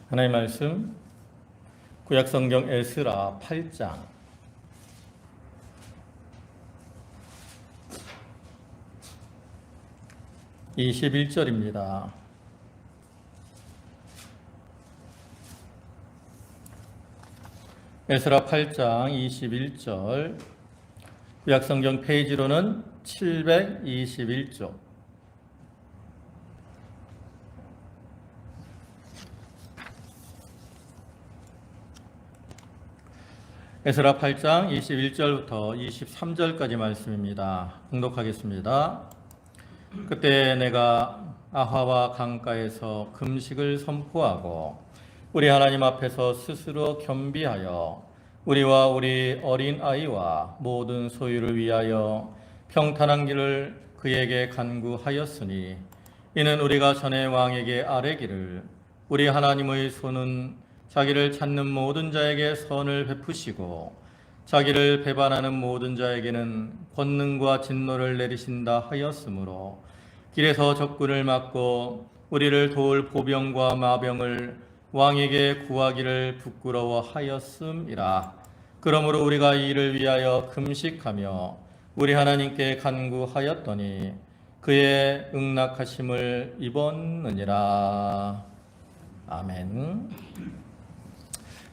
하나님의 말씀 구약성경 에스라 8장 21절입니다. 에스라 8장 21절, 구약성경 페이지로는 721쪽. 에스라 8장 21절부터 23절까지 말씀입니다. 봉독하겠습니다. 그때 내가 아하와 강가에서 금식을 선포하고 우리 하나님 앞에서 스스로 겸비하여 우리와 우리 어린 아이와 모든 소유를 위하여 평탄한 길을 그에게 간구하였으니, 이는 우리가 전에 왕에게 아뢰기를 우리 하나님의 손은 자기를 찾는 모든 자에게 선을 베푸시고 자기를 배반하는 모든 자에게는 권능과 진노를 내리신다 하였으므로, 길에서 적군을 막고 우리를 도울 보병과 마병을 왕에게 구하기를 부끄러워하였음이라. 그러므로 우리가 이 일을 위하여 금식하며 우리 하나님께 간구하였더니 그의 응낙하심을 입었느니라. 아멘.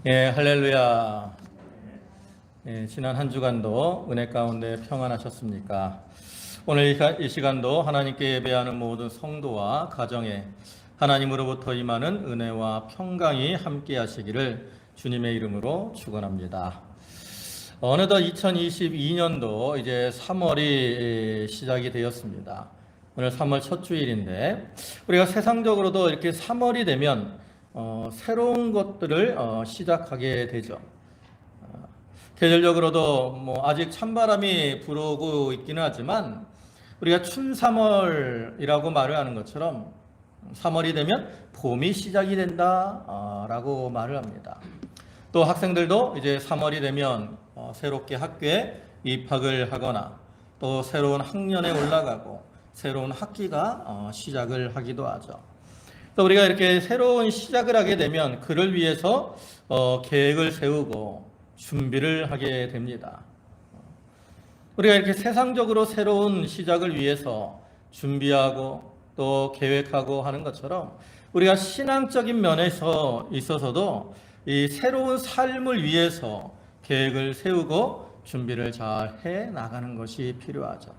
예, 할렐루야. 예, 지난 한 주간도 은혜 가운데 평안하셨습니까? 오늘 이 시간도 하나님께 예배하는 모든 성도와 가정에 하나님으로부터 임하는 은혜와 평강이 함께 하시기를 주님의 이름으로 축원합니다. 어느덧 2022년도 이제 3월이 시작이 되었습니다. 오늘 3월 첫 주일인데, 우리가 세상적으로도 이렇게 3월이 되면 새로운 것들을 시작하게 되죠. 계절적으로도 아직 찬바람이 불어오고 있기는 하지만 우리가 춘3월이라고 말을 하는 것처럼 3월이 되면 봄이 시작이 된다라고 말을 합니다. 또 학생들도 이제 3월이 되면 새롭게 학교에 입학을 하거나 또 새로운 학년에 올라가고 새로운 학기가 시작을 하기도 하죠. 또 우리가 이렇게 새로운 시작을 하게 되면 그를 위해서 계획을 세우고 준비를 하게 됩니다. 우리가 이렇게 세상적으로 새로운 시작을 위해서 준비하고 또 계획하고 하는 것처럼 우리가 신앙적인 면에서 있어서도 이 새로운 삶을 위해서 계획을 세우고 준비를 잘 해 나가는 것이 필요하죠.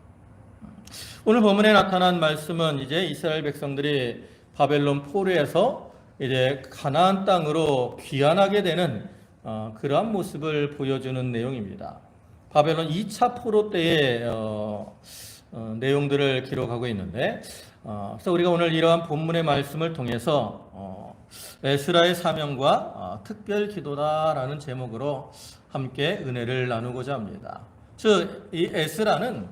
오늘 본문에 나타난 말씀은 이제 이스라엘 백성들이 바벨론 포로에서 이제 가나안 땅으로 귀환하게 되는 그러한 모습을 보여주는 내용입니다. 바벨론 2차 포로 때의 내용들을 기록하고 있는데, 그래서 우리가 오늘 이러한 본문의 말씀을 통해서 에스라의 사명과 특별 기도다라는 제목으로 함께 은혜를 나누고자 합니다. 즉, 이 에스라는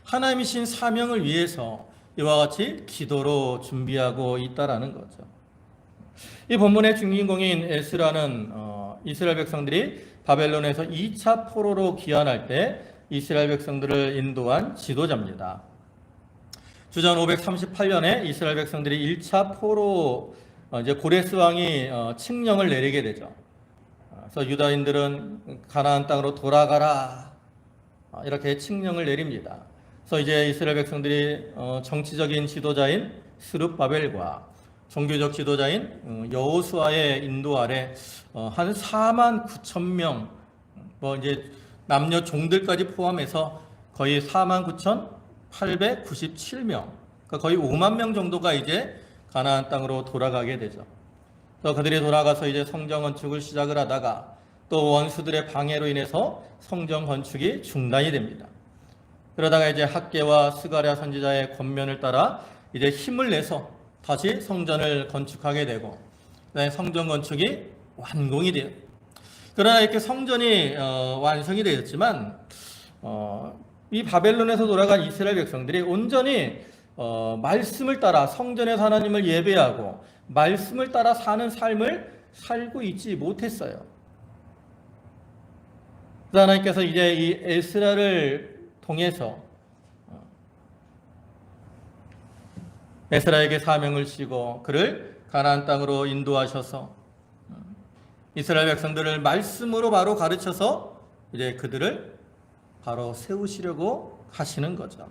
하나님이신 사명을 위해서 이와 같이 기도로 준비하고 있다라는 거죠. 이 본문의 주인공인 에스라는 이스라엘 백성들이 바벨론에서 2차 포로로 귀환할 때 이스라엘 백성들을 인도한 지도자입니다. 주전 538년에 이스라엘 백성들이 1차 포로 이제 고레스 왕이 칙령을 내리게 되죠. 그래서 유다인들은 가나안 땅으로 돌아가라 이렇게 칙령을 내립니다. 그래서 이제 이스라엘 백성들이 정치적인 지도자인 스룹바벨과 종교적 지도자인 여호수아의 인도 아래 한 4만 9천 명, 이제 남녀 종들까지 포함해서 거의 4만 9,897명, 그러니까 거의 5만 명 정도가 이제 가나안 땅으로 돌아가게 되죠. 또 그들이 돌아가서 이제 성전 건축을 시작을 하다가 또 원수들의 방해로 인해서 성전 건축이 중단이 됩니다. 그러다가 이제 학개와 스가랴 선지자의 권면을 따라 이제 힘을 내서 다시 성전을 건축하게 되고, 성전 건축이 완공이 돼요. 그러나 이렇게 성전이 완성이 되었지만 이 바벨론에서 돌아간 이스라엘 백성들이 온전히 말씀을 따라 성전에서 하나님을 예배하고 말씀을 따라 사는 삶을 살고 있지 못했어요. 그래서 하나님께서 이제 이 에스라를 통해서 에스라에게 사명을 주시고 그를 가나안 땅으로 인도하셔서 이스라엘 백성들을 말씀으로 바로 가르쳐서 이제 그들을 바로 세우시려고 하시는 거죠.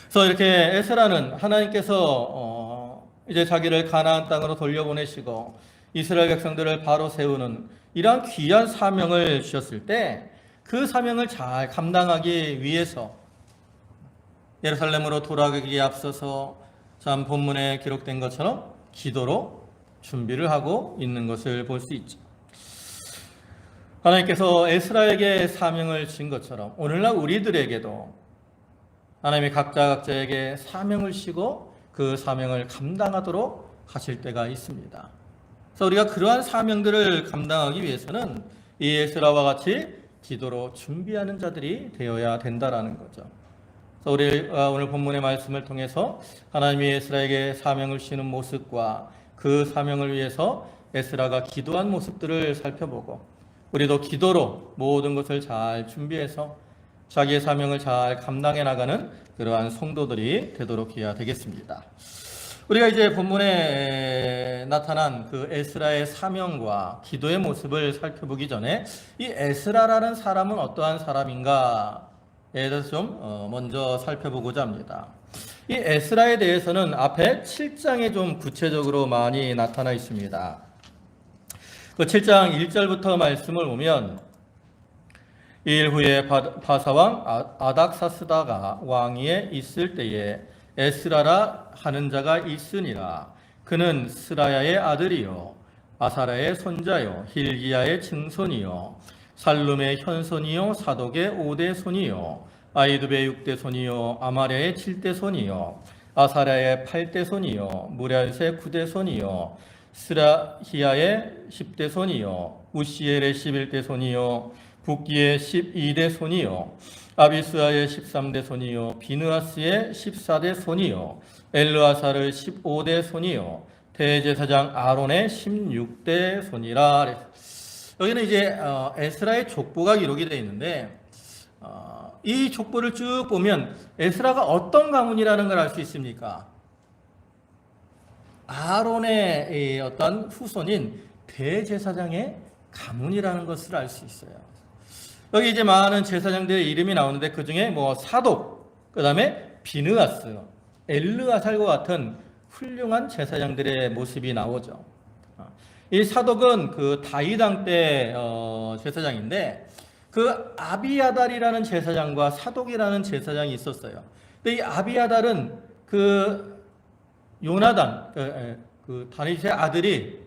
그래서 이렇게 에스라는 하나님께서 이제 자기를 가나안 땅으로 돌려보내시고 이스라엘 백성들을 바로 세우는 이러한 귀한 사명을 주셨을 때 그 사명을 잘 감당하기 위해서 예루살렘으로 돌아가기에 앞서서 참 본문에 기록된 것처럼 기도로 준비를 하고 있는 것을 볼 수 있죠. 하나님께서 에스라에게 사명을 진 것처럼 오늘날 우리들에게도 하나님이 각자에게 사명을 주시고 그 사명을 감당하도록 하실 때가 있습니다. 그래서 우리가 그러한 사명들을 감당하기 위해서는 이 에스라와 같이 기도로 준비하는 자들이 되어야 된다라는 거죠. 그래서 우리가 오늘 본문의 말씀을 통해서 하나님이 에스라에게 사명을 주시는 모습과 그 사명을 위해서 에스라가 기도한 모습들을 살펴보고 우리도 기도로 모든 것을 잘 준비해서 자기의 사명을 잘 감당해 나가는 그러한 성도들이 되도록 해야 되겠습니다. 우리가 이제 본문에 나타난 그 에스라의 사명과 기도의 모습을 살펴보기 전에 이 에스라라는 사람은 어떠한 사람인가에 대해서 좀 먼저 살펴보고자 합니다. 이 에스라에 대해서는 앞에 7장에 좀 구체적으로 많이 나타나 있습니다. 그 7장 1절부터 말씀을 보면 이일 후에 바사왕 아닥사스다가 왕위에 있을 때에 에스라라 하는 자가 있으니라. 그는 스라야의 아들이요 아사라의 손자요 힐기야의 증손이요 살룸의 현손이요 사독의 5대 손이요 아이두베의 6대 손이요 아마랴의 7대 손이요 아사랴의 8대 손이요 무랴의 9대 손이요 스라히야의 10대 손이요 우시엘의 11대 손이요 붓기의 12대 손이요 아비스아의 13대 손이요 비느하스의 14대 손이요 엘르아사를 15대 손이요 대제사장 아론의 16대 손이라. 여기는 이제 에스라의 족보가 기록이 되어 있는데 이 족보를 쭉 보면 에스라가 어떤 가문이라는 걸 알 수 있습니까? 아론의 어떤 후손인 대제사장의 가문이라는 것을 알 수 있어요. 여기 이제 많은 제사장들의 이름이 나오는데 그 중에 뭐 사독, 그 다음에 비느하스, 엘르아살과 같은 훌륭한 제사장들의 모습이 나오죠. 이 사독은 그 다윗왕 때 제사장인데 그 아비아달이라는 제사장과 사독이라는 제사장이 있었어요. 근데 이 아비아달은 그 요나단, 그 다윗의 아들이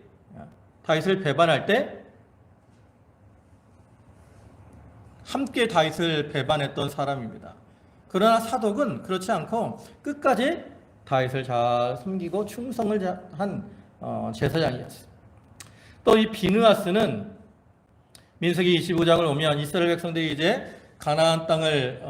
다윗을 배반할 때 함께 다윗을 배반했던 사람입니다. 그러나 사독은 그렇지 않고 끝까지 다윗을 잘 섬기고 충성을 한 제사장이었어요. 또 이 비느하스는 민수기 25장을 보면 이스라엘 백성들이 이제 가나안 땅을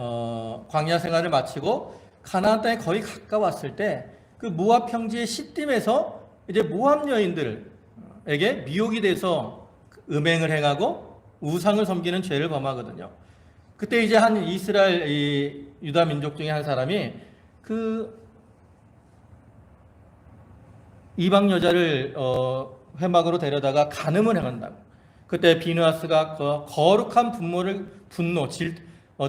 광야 생활을 마치고 가나안 땅에 거의 가까웠을 때 그 모압 평지의 시딤에서 이제 모압 여인들에게 미혹이 돼서 음행을 행하고 우상을 섬기는 죄를 범하거든요. 그때 이제 한 이스라엘 이 유다 민족 중에 한 사람이 그 이방 여자를 회막으로 데려다가 간음을 행한다고. 그때 비느하스가 그 거룩한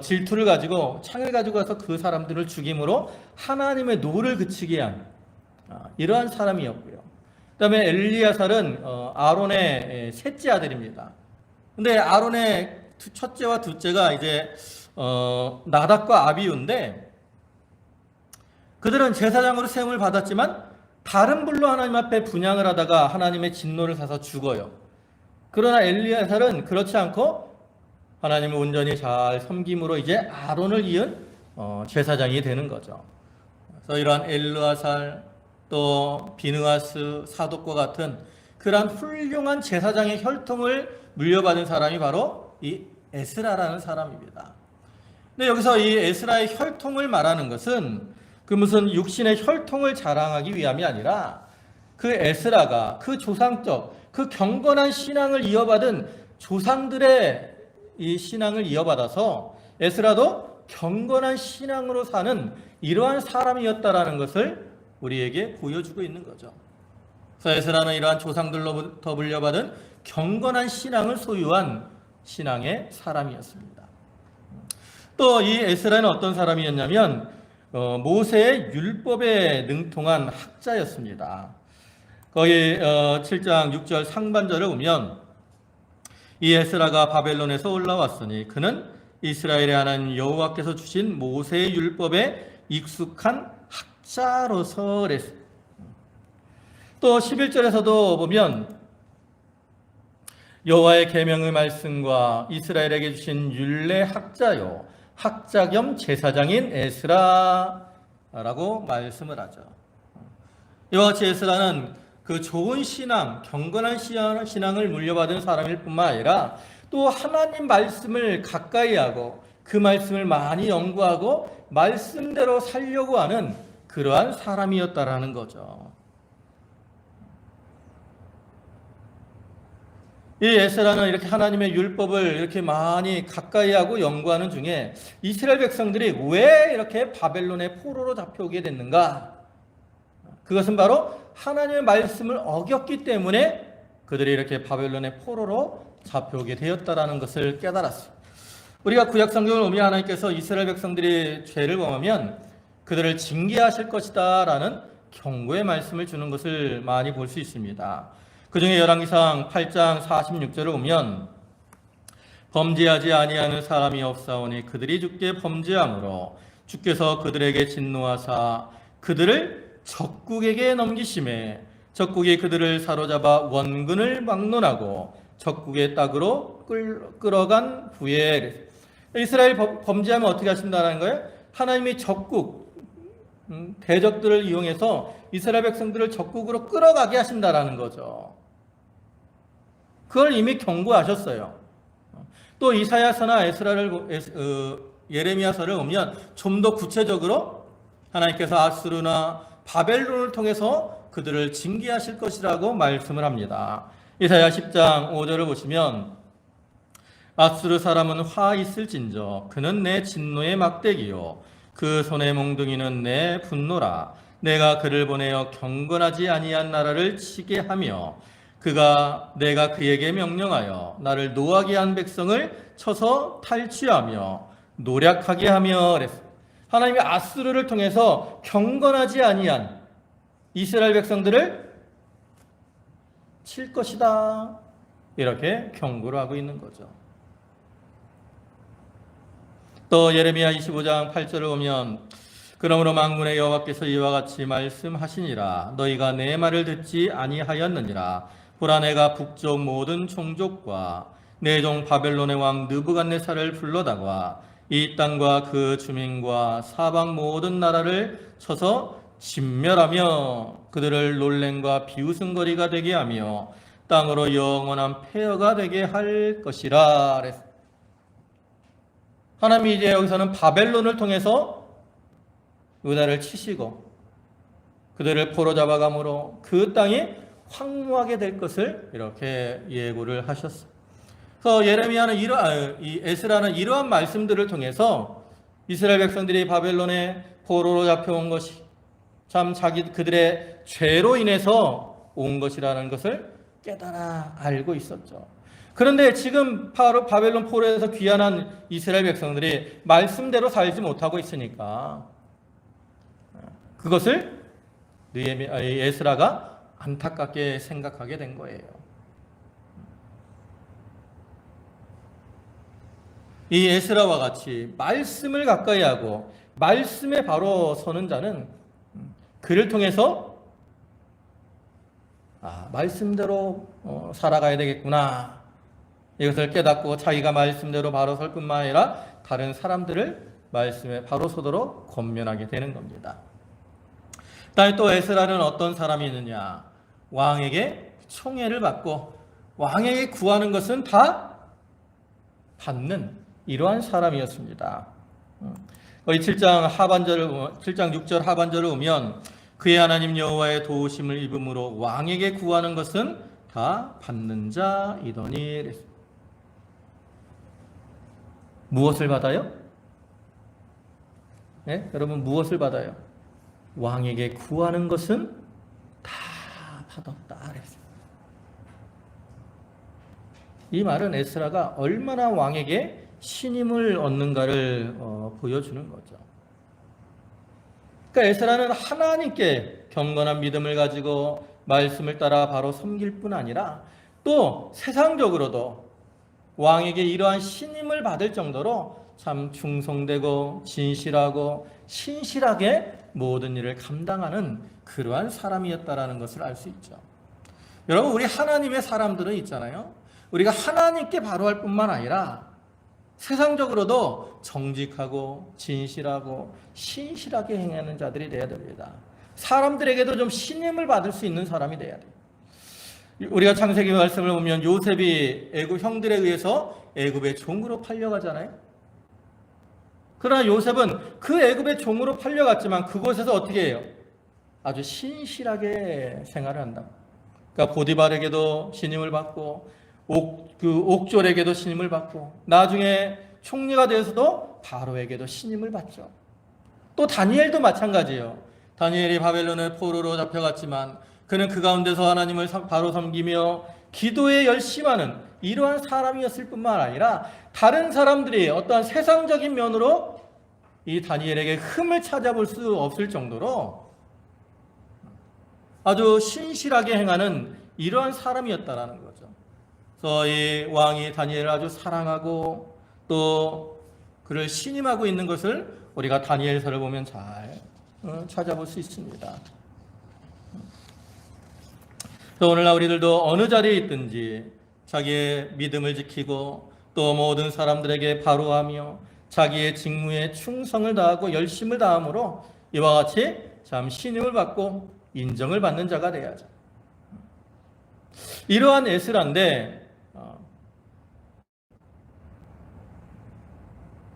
질투를 가지고 창을 가지고 가서 그 사람들을 죽임으로 하나님의 노를 그치게 한 이러한 사람이었고요. 그 다음에 엘리야살은 아론의 셋째 아들입니다. 근데 아론의 첫째와 둘째가 이제 나답과 아비우인데 그들은 제사장으로 세움을 받았지만 다른 불로 하나님 앞에 분향을 하다가 하나님의 진노를 사서 죽어요. 그러나 엘리야살은 그렇지 않고 하나님을 온전히 잘 섬김으로 이제 아론을 이은 제사장이 되는 거죠. 그래서 이러한 엘르아살 또 비느하스 사독과 같은 그러한 훌륭한 제사장의 혈통을 물려받은 사람이 바로 이 에스라라는 사람입니다. 근데 여기서 이 에스라의 혈통을 말하는 것은 그 무슨 육신의 혈통을 자랑하기 위함이 아니라 그 에스라가 그 조상적 그 경건한 신앙을 이어받은 조상들의 이 신앙을 이어받아서 에스라도 경건한 신앙으로 사는 이러한 사람이었다라는 것을 우리에게 보여주고 있는 거죠. 그래서 에스라는 이러한 조상들로부터 물려받은 경건한 신앙을 소유한 신앙의 사람이었습니다. 또 이 에스라는 어떤 사람이었냐면 모세의 율법에 능통한 학자였습니다. 거기 7장 6절 상반절을 보면 이 에스라가 바벨론에서 올라왔으니 그는 이스라엘의 하나님 여호와께서 주신 모세의 율법에 익숙한 학자로서 그랬어요. 또 11절에서도 보면 여호와의 계명의 말씀과 이스라엘에게 주신 율례 학자요 학자 겸 제사장인 에스라라고 말씀을 하죠. 이와 같이 에스라는 그 좋은 신앙, 경건한 신앙을 물려받은 사람일 뿐만 아니라 또 하나님 말씀을 가까이 하고 그 말씀을 많이 연구하고 말씀대로 살려고 하는 그러한 사람이었다라는 거죠. 이 에스라는 이렇게 하나님의 율법을 이렇게 많이 가까이 하고 연구하는 중에 이스라엘 백성들이 왜 이렇게 바벨론의 포로로 잡혀오게 됐는가? 그것은 바로 하나님의 말씀을 어겼기 때문에 그들이 이렇게 바벨론의 포로로 잡혀오게 되었다라는 것을 깨달았어요. 우리가 구약 성경을 보면 하나님께서 이스라엘 백성들이 죄를 범하면 그들을 징계하실 것이다라는 경고의 말씀을 주는 것을 많이 볼 수 있습니다. 그중에 열왕기상 8장 46절을 보면 범죄하지 아니하는 사람이 없사오니 그들이 주께 범죄함으로 주께서 그들에게 진노하사 그들을 적국에게 넘기심에 적국이 그들을 사로잡아 원근을 막론하고 적국의 땅으로 끌어간 후에 이스라엘 범죄하면 어떻게 하신다는 거예요? 하나님이 적국 대적들을 이용해서 이스라엘 백성들을 적국으로 끌어가게 하신다라는 거죠. 그걸 이미 경고하셨어요. 또 이사야서나 예레미야서를 보면 좀 더 구체적으로 하나님께서 아수르나 바벨론을 통해서 그들을 징계하실 것이라고 말씀을 합니다. 이사야 10장 5절을 보시면 아수르 사람은 화 있을진저 그는 내 진노의 막대기요 그 손의 몽둥이는 내 분노라. 내가 그를 보내어 경건하지 아니한 나라를 치게 하며 내가 그에게 명령하여 나를 노하게 한 백성을 쳐서 탈취하며 노략하게 하며 그랬어요. 하나님이 아수르를 통해서 경건하지 아니한 이스라엘 백성들을 칠 것이다. 이렇게 경고를 하고 있는 거죠. 또 예레미야 25장 8절을 보면 그러므로 만군의 여호와께서 이와 같이 말씀하시니라 너희가 내 말을 듣지 아니하였느니라 보라 내가 북쪽 모든 종족과 내 종 바벨론의 왕 느부갓네살을 불러다가 이 땅과 그 주민과 사방 모든 나라를 쳐서 진멸하며 그들을 놀램과 비웃음거리가 되게 하며 땅으로 영원한 폐허가 되게 할 것이라. 하나님이 이제 여기서는 바벨론을 통해서 유다를 치시고 그들을 포로 잡아감으로 그 땅이 황무하게 될 것을 이렇게 예고를 하셨어요. 그래서 예레미야는 이 에스라는 이러한 말씀들을 통해서 이스라엘 백성들이 바벨론에 포로로 잡혀온 것이 참 그들의 죄로 인해서 온 것이라는 것을 깨달아 알고 있었죠. 그런데 지금 바로 바벨론 포로에서 귀환한 이스라엘 백성들이 말씀대로 살지 못하고 있으니까 그것을 에스라가 안타깝게 생각하게 된 거예요. 이 에스라와 같이 말씀을 가까이 하고 말씀에 바로 서는 자는 그를 통해서 말씀대로 살아가야 되겠구나. 이것을 깨닫고 자기가 말씀대로 바로 설 뿐만 아니라 다른 사람들을 말씀에 바로 서도록 권면하게 되는 겁니다. 다음에 또 에스라는 어떤 사람이 있느냐? 왕에게 총애를 받고 왕에게 구하는 것은 다 받는 이러한 사람이었습니다. 거기 7장 6절 하반절을 보면 그의 하나님 여호와의 도우심을 입음으로 왕에게 구하는 것은 다 받는 자이더니. 무엇을 받아요? 네? 여러분 무엇을 받아요? 왕에게 구하는 것은 다 받았다 그랬어요. 이 말은 에스라가 얼마나 왕에게 신임을 얻는가를 보여주는 거죠. 그러니까 에스라는 하나님께 경건한 믿음을 가지고 말씀을 따라 바로 섬길 뿐 아니라 또 세상적으로도 왕에게 이러한 신임을 받을 정도로 참 충성되고 진실하고 신실하게 모든 일을 감당하는 그러한 사람이었다라는 것을 알 수 있죠. 여러분, 우리 하나님의 사람들은 있잖아요. 우리가 하나님께 바로할 뿐만 아니라 세상적으로도 정직하고 진실하고 신실하게 행하는 자들이 되어야 됩니다. 사람들에게도 좀 신임을 받을 수 있는 사람이 되어야 돼요. 우리가 창세기 말씀을 보면 요셉이 애굽 형들에 의해서 애굽의 종으로 팔려가잖아요. 그러나 요셉은 그 애굽의 종으로 팔려갔지만 그곳에서 어떻게 해요? 아주 신실하게 생활을 한다. 그러니까 보디발에게도 신임을 받고 옥졸에게도 신임을 받고 나중에 총리가 되어서도 바로에게도 신임을 받죠. 또 다니엘도 마찬가지예요. 다니엘이 바벨론의 포로로 잡혀갔지만 그는 그 가운데서 하나님을 바로 섬기며 기도에 열심하는 이러한 사람이었을 뿐만 아니라 다른 사람들이 어떠한 세상적인 면으로 이 다니엘에게 흠을 찾아볼 수 없을 정도로 아주 신실하게 행하는 이러한 사람이었다라는 거죠. 그래서 이 왕이 다니엘을 아주 사랑하고 또 그를 신임하고 있는 것을 우리가 다니엘서를 보면 잘 찾아볼 수 있습니다. 오늘날 우리들도 어느 자리에 있든지 자기의 믿음을 지키고 또 모든 사람들에게 바로하며 자기의 직무에 충성을 다하고 열심을 다함으로 이와 같이 참 신임을 받고 인정을 받는 자가 되어야죠. 이러한 에스라인데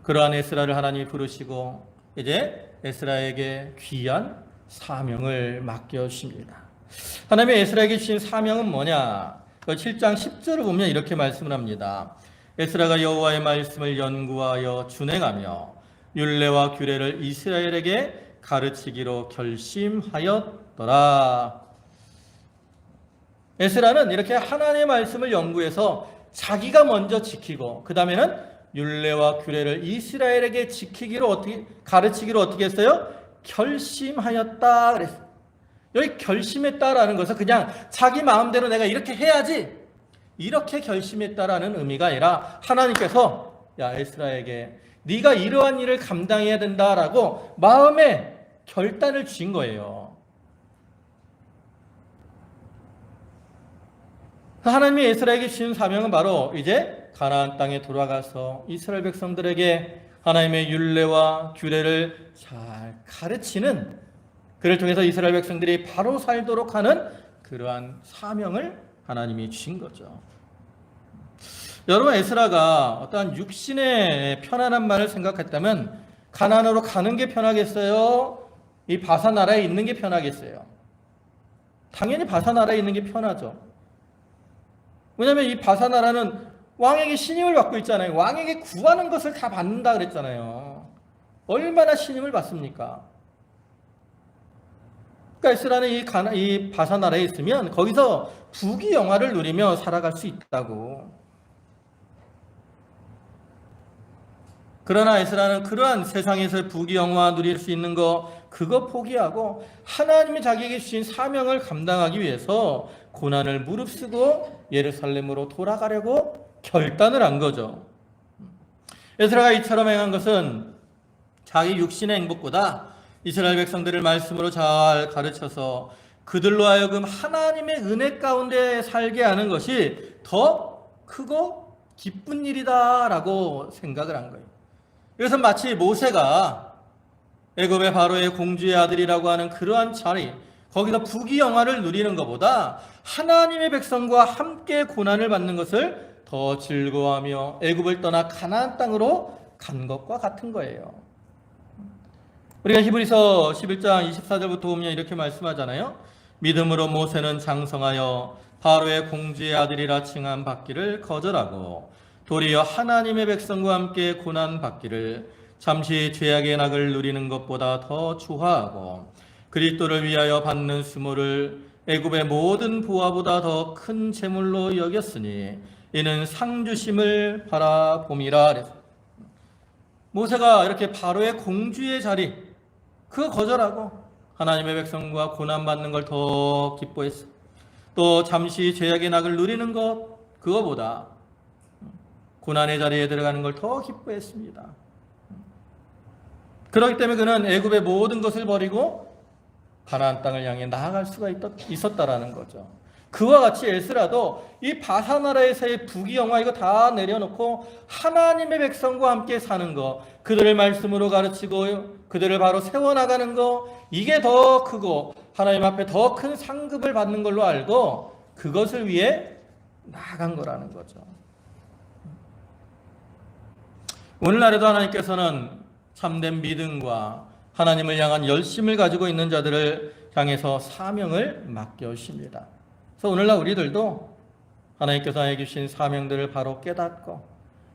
그러한 에스라를 하나님이 부르시고 이제 에스라에게 귀한 사명을 맡겨주십니다. 하나님의 에스라에게 주신 사명은 뭐냐? 7장 10절을 보면 이렇게 말씀을 합니다. 에스라가 여호와의 말씀을 연구하여 준행하며 율례와 규례를 이스라엘에게 가르치기로 결심하였더라. 에스라는 이렇게 하나님의 말씀을 연구해서 자기가 먼저 지키고 그 다음에는 율례와 규례를 이스라엘에게 가르치기로 어떻게 했어요? 결심하였다 그랬어요. 여기 결심했다라는 것은 그냥 자기 마음대로 내가 이렇게 해야지 이렇게 결심했다라는 의미가 아니라 하나님께서 야 에스라에게 네가 이러한 일을 감당해야 된다라고 마음에 결단을 주신 거예요. 하나님이 에스라에게 주신 사명은 바로 이제 가나안 땅에 돌아가서 이스라엘 백성들에게 하나님의 율례와 규례를 잘 가르치는, 그를 통해서 이스라엘 백성들이 바로 살도록 하는 그러한 사명을 하나님이 주신 거죠. 여러분, 에스라가 어떠한 육신의 편안한 말을 생각했다면 가나안으로 가는 게 편하겠어요? 이 바사 나라에 있는 게 편하겠어요? 당연히 바사 나라에 있는 게 편하죠. 왜냐하면 이 바사 나라는 왕에게 신임을 받고 있잖아요. 왕에게 구하는 것을 다 받는다 그랬잖아요. 얼마나 신임을 받습니까? 그러니까 에스라는 이 바사 나라에 있으면 거기서 부귀영화를 누리며 살아갈 수 있다고. 그러나 에스라는 그러한 세상에서 부귀영화 누릴 수 있는 그거 포기하고 하나님이 자기에게 주신 사명을 감당하기 위해서 고난을 무릅쓰고 예루살렘으로 돌아가려고 결단을 한 거죠. 에스라가 이처럼 행한 것은 자기 육신의 행복보다 이스라엘 백성들을 말씀으로 잘 가르쳐서 그들로 하여금 하나님의 은혜 가운데 살게 하는 것이 더 크고 기쁜 일이다라고 생각을 한 거예요. 이것은 마치 모세가 애굽의 바로의 공주의 아들이라고 하는 그러한 자리, 거기서 부귀영화를 누리는 것보다 하나님의 백성과 함께 고난을 받는 것을 더 즐거워하며 애굽을 떠나 가나안 땅으로 간 것과 같은 거예요. 우리가 히브리서 11장 24절부터 보면 이렇게 말씀하잖아요. 믿음으로 모세는 장성하여 바로의 공주의 아들이라 칭함 받기를 거절하고 도리어 하나님의 백성과 함께 고난 받기를 잠시 죄악의 낙을 누리는 것보다 더 추하하고 그리스도를 위하여 받는 수모를 애굽의 모든 부하보다 더 큰 재물로 여겼으니 이는 상 주심을 바라봄이라. 모세가 이렇게 바로의 공주의 자리 그거 거절하고 하나님의 백성과 고난받는 걸 더 기뻐했어. 또 잠시 죄악의 낙을 누리는 것 그거보다 고난의 자리에 들어가는 걸 더 기뻐했습니다. 그렇기 때문에 그는 애굽의 모든 것을 버리고 가나안 땅을 향해 나아갈 수가 있었다라는 거죠. 그와 같이 에스라도 이 바사 나라에서의 부귀영화 이거 다 내려놓고 하나님의 백성과 함께 사는 거, 그들을 말씀으로 가르치고 그들을 바로 세워나가는 거, 이게 더 크고 하나님 앞에 더 큰 상급을 받는 걸로 알고 그것을 위해 나아간 거라는 거죠. 오늘날에도 하나님께서는 참된 믿음과 하나님을 향한 열심을 가지고 있는 자들을 향해서 사명을 맡겨주십니다. 그래서 오늘날 우리들도 하나님께서 나에게 주신 사명들을 바로 깨닫고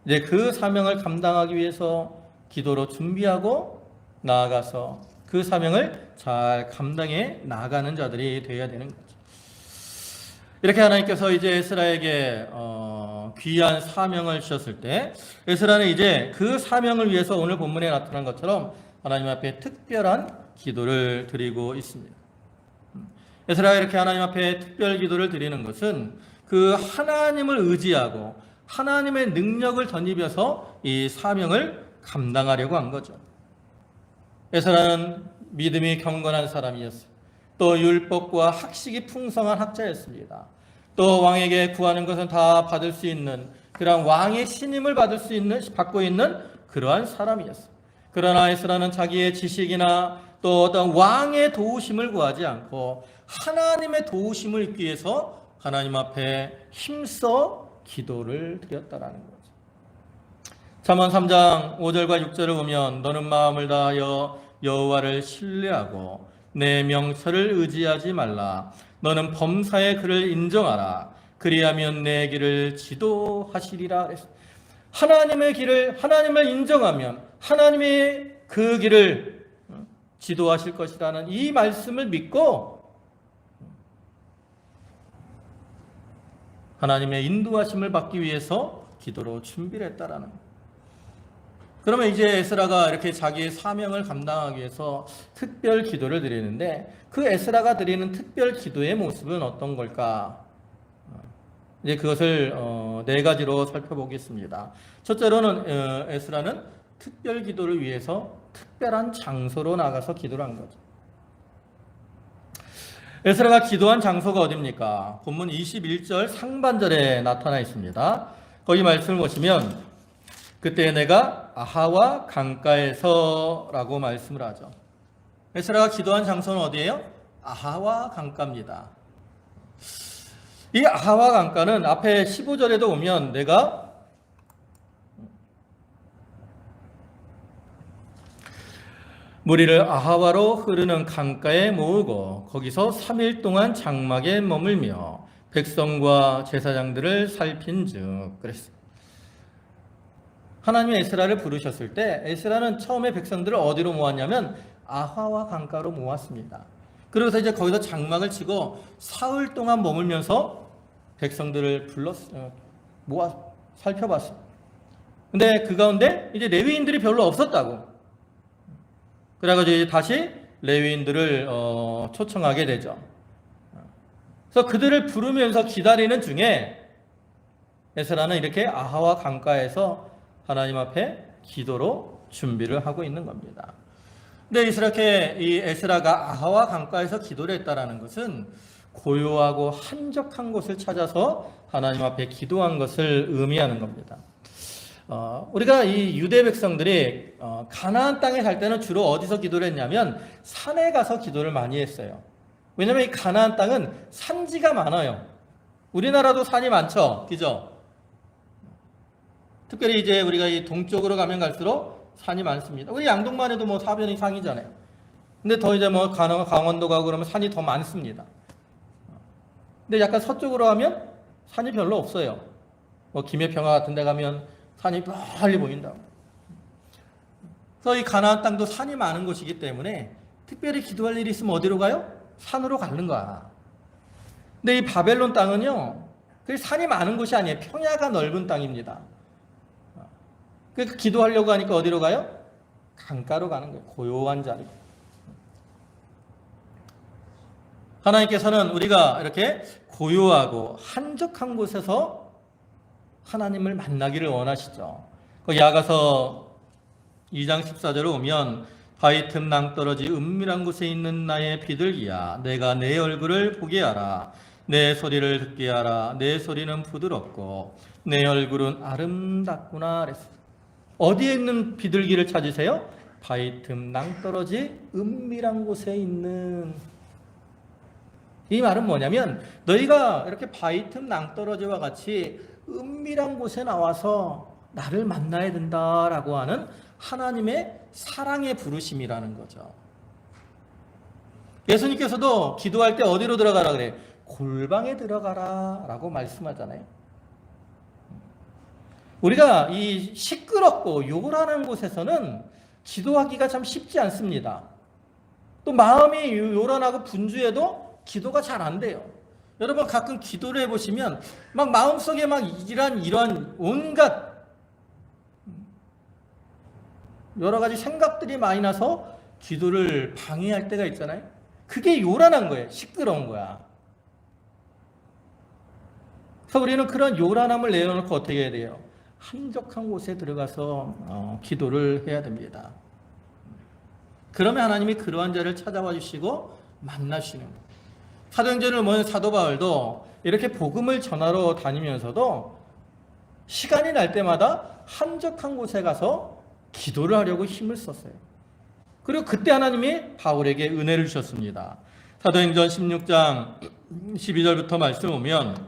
이제 그 사명을 감당하기 위해서 기도로 준비하고 나아가서 그 사명을 잘 감당해 나가는 자들이 되어야 되는 거죠. 이렇게 하나님께서 이제 에스라에게 귀한 사명을 주셨을 때 에스라는 이제 그 사명을 위해서 오늘 본문에 나타난 것처럼 하나님 앞에 특별한 기도를 드리고 있습니다. 에스라가 이렇게 하나님 앞에 특별 기도를 드리는 것은 그 하나님을 의지하고 하나님의 능력을 덧입어서 이 사명을 감당하려고 한 거죠. 에스라는 믿음이 경건한 사람이었어요. 또 율법과 학식이 풍성한 학자였습니다. 또 왕에게 구하는 것은 다 받을 수 있는 그러한 왕의 신임을 받고 있는 그러한 사람이었어요. 그러나 에스라는 자기의 지식이나 또 어떤 왕의 도우심을 구하지 않고 하나님의 도우심을 입기 위해서 하나님 앞에 힘써 기도를 드렸다라는 거죠. 잠언 3장 5절과 6절을 보면 너는 마음을 다하여 여호와를 신뢰하고 내 명철을 의지하지 말라. 너는 범사의 그를 인정하라. 그리하면 내 길을 지도하시리라. 하나님의 길을 하나님을 인정하면 하나님의 그 길을 지도하실 것이라는 이 말씀을 믿고 하나님의 인도하심을 받기 위해서 기도로 준비를 했다라는 거예요. 그러면 이제 에스라가 이렇게 자기의 사명을 감당하기 위해서 특별 기도를 드리는데 그 에스라가 드리는 특별 기도의 모습은 어떤 걸까? 이제 그것을 네 가지로 살펴보겠습니다. 첫째로는 에스라는 특별 기도를 위해서 특별한 장소로 나가서 기도를 한 거죠. 에스라가 기도한 장소가 어디입니까? 본문 21절 상반절에 나타나 있습니다. 거기 말씀을 보시면 그때 내가 아하와 강가에서 라고 말씀을 하죠. 에스라가 기도한 장소는 어디예요? 아하와 강가입니다. 이 아하와 강가는 앞에 15절에도 보면 내가 무리를 아하와로 흐르는 강가에 모으고 거기서 3일 동안 장막에 머물며 백성과 제사장들을 살핀즉 그랬어요. 하나님이 에스라를 부르셨을 때 에스라는 처음에 백성들을 어디로 모았냐면 아하와 강가로 모았습니다. 그래서 이제 거기서 장막을 치고 사흘 동안 머물면서 백성들을 모아 살펴봤어요. 근데 그 가운데 이제 레위인들이 별로 없었다고. 그래가지고 이제 다시 레위인들을 초청하게 되죠. 그래서 그들을 부르면서 기다리는 중에 에스라는 이렇게 아하와 강가에서 하나님 앞에 기도로 준비를 하고 있는 겁니다. 근데 이렇게 이 에스라가 아하와 강가에서 기도를 했다라는 것은 고요하고 한적한 곳을 찾아서 하나님 앞에 기도한 것을 의미하는 겁니다. 우리가 이 유대 백성들이 가나안 땅에 살 때는 주로 어디서 기도를 했냐면 산에 가서 기도를 많이 했어요. 왜냐하면 이 가나안 땅은 산지가 많아요. 우리나라도 산이 많죠, 그죠? 특별히 이제 우리가 이 동쪽으로 가면 갈수록 산이 많습니다. 우리 양동만 해도 뭐 사변이 상이잖아요. 근데 더 이제 뭐 강원도 가고 그러면 산이 더 많습니다. 근데 약간 서쪽으로 가면 산이 별로 없어요. 뭐 김해평화 같은 데 가면 산이 멀리 보인다고. 그래서 이 가나안 땅도 산이 많은 곳이기 때문에 특별히 기도할 일이 있으면 어디로 가요? 산으로 가는 거야. 근데 이 바벨론 땅은요, 그 산이 많은 곳이 아니에요. 평야가 넓은 땅입니다. 그러니까 기도하려고 하니까 어디로 가요? 강가로 가는 거예요. 고요한 자리. 하나님께서는 우리가 이렇게 고요하고 한적한 곳에서 하나님을 만나기를 원하시죠. 야가서 2장 14절에 오면 바위 틈 낭떠러지 은밀한 곳에 있는 나의 비둘기야, 내가 내 얼굴을 보게 하라. 내 소리를 듣게 하라. 내 소리는 부드럽고 내 얼굴은 아름답구나 그랬어요. 어디에 있는 비둘기를 찾으세요? 바위 틈 낭떠러지 은밀한 곳에 있는. 이 말은 뭐냐면 너희가 이렇게 바위 틈 낭떠러지와 같이 은밀한 곳에 나와서 나를 만나야 된다라고 하는 하나님의 사랑의 부르심이라는 거죠. 예수님께서도 기도할 때 어디로 들어가라 그래요? 골방에 들어가라 라고 말씀하잖아요. 우리가 이 시끄럽고 요란한 곳에서는 기도하기가 참 쉽지 않습니다. 또 마음이 요란하고 분주해도 기도가 잘 안 돼요. 여러분 가끔 기도를 해보시면 막 마음속에 막 이런 온갖 여러 가지 생각들이 많이 나서 기도를 방해할 때가 있잖아요. 그게 요란한 거예요. 시끄러운 거야. 그래서 우리는 그런 요란함을 내려놓고 어떻게 해야 돼요? 한적한 곳에 들어가서 기도를 해야 됩니다. 그러면 하나님이 그러한 자를 찾아와 주시고 만나시는 거예요. 사도행전을 보면 사도 바울도 이렇게 복음을 전하러 다니면서도 시간이 날 때마다 한적한 곳에 가서 기도를 하려고 힘을 썼어요. 그리고 그때 하나님이 바울에게 은혜를 주셨습니다. 사도행전 16장 12절부터 말씀 보면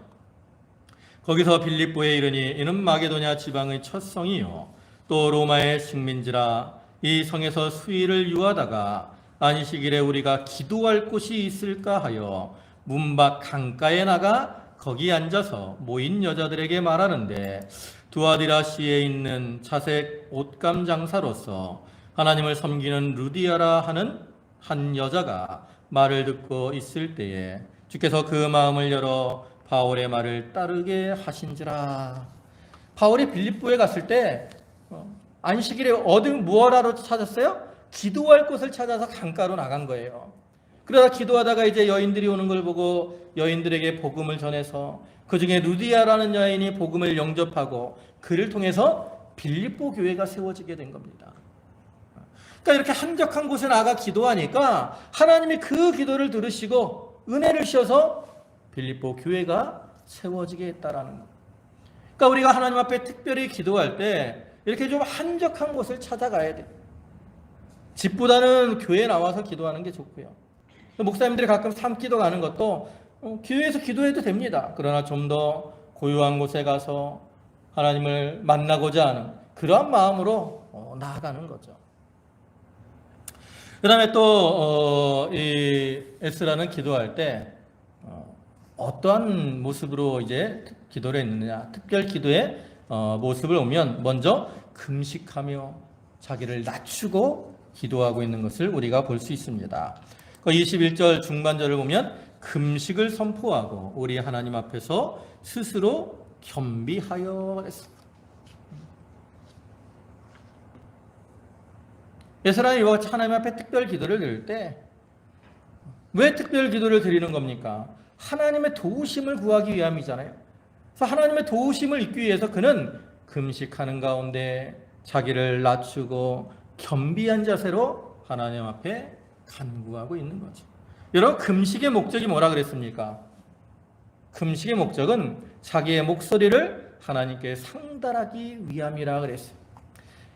거기서 빌립보에 이르니 이는 마게도냐 지방의 첫 성이요 또 로마의 식민지라. 이 성에서 수일을 유하다가 안식일에 우리가 기도할 곳이 있을까 하여 문밖 강가에 나가 거기 앉아서 모인 여자들에게 말하는데 두아디라시에 있는 자색 옷감 장사로서 하나님을 섬기는 루디아라 하는 한 여자가 말을 듣고 있을 때에 주께서 그 마음을 열어 바울의 말을 따르게 하신지라. 바울이 빌립보에 갔을 때 안식일에 무엇하러 찾았어요? 기도할 곳을 찾아서 강가로 나간 거예요. 그러다 기도하다가 이제 여인들이 오는 걸 보고 여인들에게 복음을 전해서 그 중에 루디아라는 여인이 복음을 영접하고 그를 통해서 빌립보 교회가 세워지게 된 겁니다. 그러니까 이렇게 한적한 곳에 나가 기도하니까 하나님이 그 기도를 들으시고 은혜를 주셔서 빌립보 교회가 세워지게 했다라는 것. 그러니까 우리가 하나님 앞에 특별히 기도할 때 이렇게 좀 한적한 곳을 찾아가야 돼요. 집보다는 교회에 나와서 기도하는 게 좋고요. 목사님들이 가끔 산기도 가는 것도 교회에서 기도해도 됩니다. 그러나 좀 더 고요한 곳에 가서 하나님을 만나고자 하는 그러한 마음으로 나아가는 거죠. 그 다음에 또 이 에스라는 기도할 때 어떠한 모습으로 이제 기도를 했느냐, 특별 기도의 모습을 보면 먼저 금식하며 자기를 낮추고 기도하고 있는 것을 우리가 볼 수 있습니다. 21절 중반절을 보면 금식을 선포하고 우리 하나님 앞에서 스스로 겸비하여 했습니다. 에스라는 이와 같이 하나님 앞에 특별 기도를 드릴 때 왜 특별 기도를 드리는 겁니까? 하나님의 도우심을 구하기 위함이잖아요. 그래서 하나님의 도우심을 입기 위해서 그는 금식하는 가운데 자기를 낮추고 겸비한 자세로 하나님 앞에 간구하고 있는 거죠. 여러분, 금식의 목적이 뭐라 그랬습니까? 금식의 목적은 자기의 목소리를 하나님께 상달하기 위함이라 그랬어요.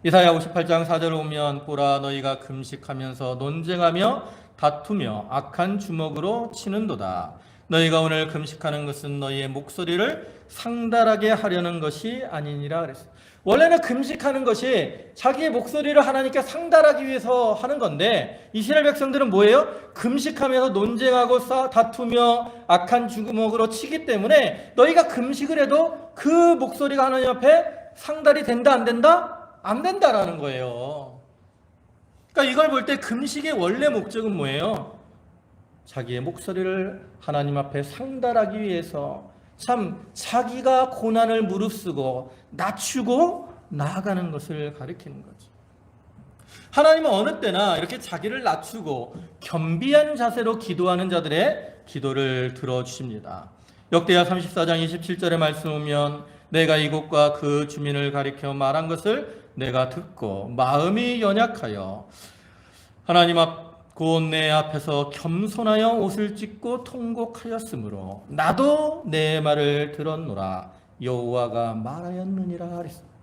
이사야 58장 4절을 보면 보라 너희가 금식하면서 논쟁하며 다투며 악한 주먹으로 치는도다. 너희가 오늘 금식하는 것은 너희의 목소리를 상달하게 하려는 것이 아니니라 그랬어요. 원래는 금식하는 것이 자기의 목소리를 하나님께 상달하기 위해서 하는 건데 이스라엘 백성들은 뭐예요? 금식하면서 논쟁하고 다투며 악한 주먹으로 치기 때문에 너희가 금식을 해도 그 목소리가 하나님 앞에 상달이 된다 안 된다? 안 된다라는 거예요. 그러니까 이걸 볼 때 금식의 원래 목적은 뭐예요? 자기의 목소리를 하나님 앞에 상달하기 위해서 참 자기가 고난을 무릅쓰고 낮추고 나아가는 것을 가리키는 거죠. 하나님은 어느 때나 이렇게 자기를 낮추고 겸비한 자세로 기도하는 자들의 기도를 들어주십니다. 역대하 34장 27절의 말씀 보면 내가 이곳과 그 주민을 가리켜 말한 것을 내가 듣고 마음이 연약하여 하나님 앞 곧 내 앞에서 겸손하여 옷을 찢고 통곡하였으므로 나도 내 말을 들었노라 여호와가 말하였느니라 그랬습니다.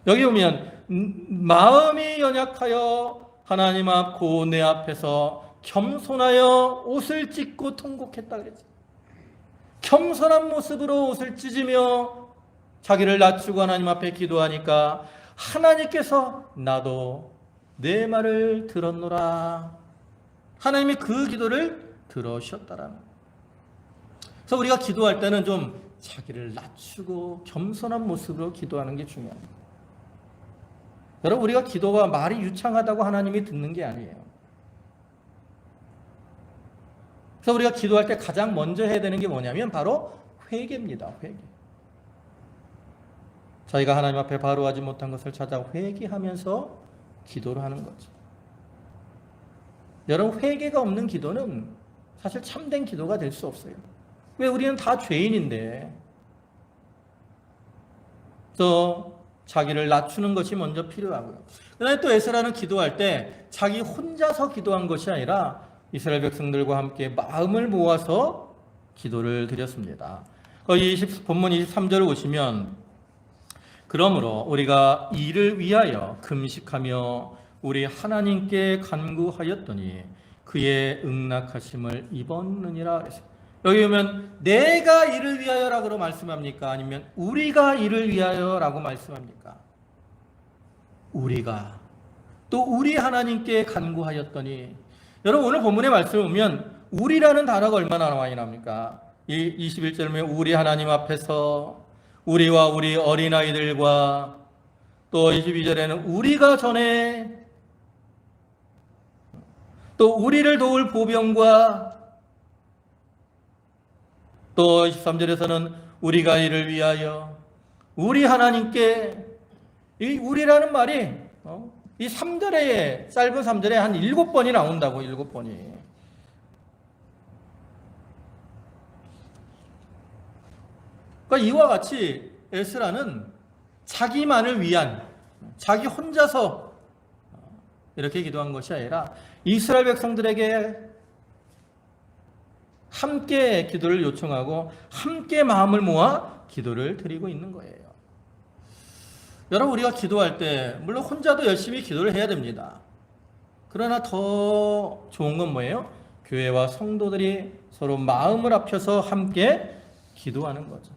여기 보면 마음이 연약하여 하나님 앞 곧 내 앞에서 겸손하여 옷을 찢고 통곡했다 그랬죠. 겸손한 모습으로 옷을 찢으며 자기를 낮추고 하나님 앞에 기도하니까 하나님께서 나도 내 말을 들었노라. 하나님이 그 기도를 들으셨다라는 거예요. 그래서 우리가 기도할 때는 좀 자기를 낮추고 겸손한 모습으로 기도하는 게 중요합니다. 여러분, 우리가 기도가 말이 유창하다고 하나님이 듣는 게 아니에요. 그래서 우리가 기도할 때 가장 먼저 해야 되는 게 뭐냐면 바로 회개입니다. 회개. 자기가 하나님 앞에 바로 하지 못한 것을 찾아 회개하면서 기도를 하는 거죠. 여러분, 회개가 없는 기도는 사실 참된 기도가 될 수 없어요. 왜? 우리는 다 죄인인데. 그래서 자기를 낮추는 것이 먼저 필요하고요. 그다음에 또 에스라는 기도할 때 자기 혼자서 기도한 것이 아니라 이스라엘 백성들과 함께 마음을 모아서 기도를 드렸습니다. 거기 본문 23절을 보시면 그러므로 우리가 이를 위하여 금식하며 우리 하나님께 간구하였더니 그의 응낙하심을 입었느니라 그랬어요. 여기 보면 내가 이를 위하여라고 말씀합니까? 아니면 우리가 이를 위하여라고 말씀합니까? 우리가 또 우리 하나님께 간구하였더니, 여러분 오늘 본문의 말씀을 보면 우리라는 단어가 얼마나 많이 나옵니까? 21절에 보면 우리 하나님 앞에서 우리와 우리 어린아이들과, 또 22절에는 우리가 전에, 또 우리를 도울 보병과, 또 23절에서는 우리가 이를 위하여 우리 하나님께, 이 우리라는 말이 이 3절에, 짧은 3절에 한 7번이 나온다고. 7번이. 그러니까 이와 같이 에스라는 자기만을 위한, 자기 혼자서 이렇게 기도한 것이 아니라 이스라엘 백성들에게 함께 기도를 요청하고 함께 마음을 모아 기도를 드리고 있는 거예요. 여러분, 우리가 기도할 때 물론 혼자도 열심히 기도를 해야 됩니다. 그러나 더 좋은 건 뭐예요? 교회와 성도들이 서로 마음을 합쳐서 함께 기도하는 거죠.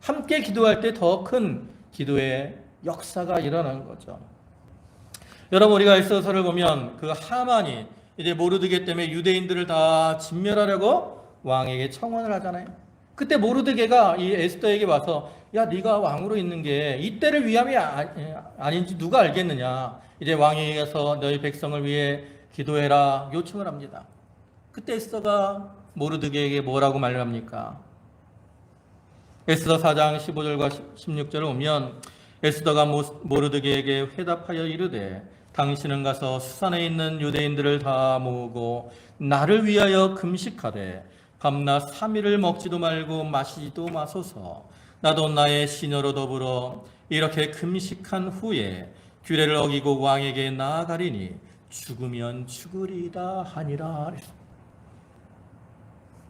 함께 기도할 때 더 큰 기도의 역사가 일어나는 거죠. 여러분, 우리가 에스더서를 보면 그 하만이 이제 모르드게 때문에 유대인들을 다 진멸하려고 왕에게 청원을 하잖아요. 그때 모르드게가 이 에스더에게 와서 야, 네가 왕으로 있는 게 이때를 위함이 아닌지 누가 알겠느냐. 이제 왕에게 가서 너희 백성을 위해 기도해라 요청을 합니다. 그때 에스더가 모르드게에게 뭐라고 말합니까? 에스더 4장 15절과 16절을 보면 에스더가 모르드게에게 회답하여 이르되 당신은 가서 수산에 있는 유대인들을 다 모으고 나를 위하여 금식하되 밤낮 3일을 먹지도 말고 마시지도 마소서. 나도 나의 시녀로 더불어 이렇게 금식한 후에 규례를 어기고 왕에게 나아가리니 죽으면 죽으리다 하니라.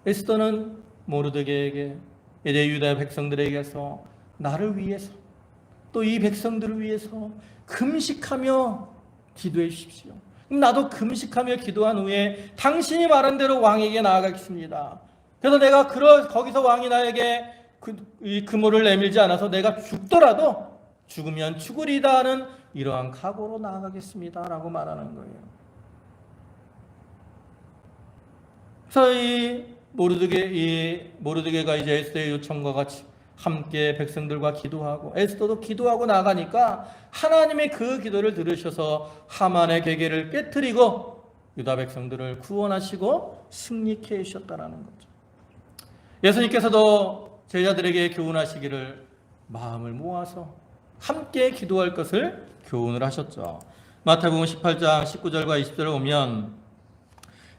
에스더는 모르드게에게, 이제 유다 백성들에게서 나를 위해서 또 이 백성들을 위해서 금식하며 기도해 주십시오. 나도 금식하며 기도한 후에 당신이 말한 대로 왕에게 나아가겠습니다. 그래서 내가 거기서 왕이 나에게 그물을 내밀지 않아서 내가 죽더라도 죽으면 죽으리다 하는 이러한 각오로 나아가겠습니다 라고 말하는 거예요. 그래서 이 모르드게가 이제 에스더의 요청과 같이 함께 백성들과 기도하고 에스더도 기도하고 나가니까 하나님의 그 기도를 들으셔서 하만의 괴계를 깨뜨리고 유다 백성들을 구원하시고 승리케 해주셨다는 거죠. 예수님께서도 제자들에게 교훈하시기를 마음을 모아서 함께 기도할 것을 교훈을 하셨죠. 마태복음 18장 19절과 20절을 보면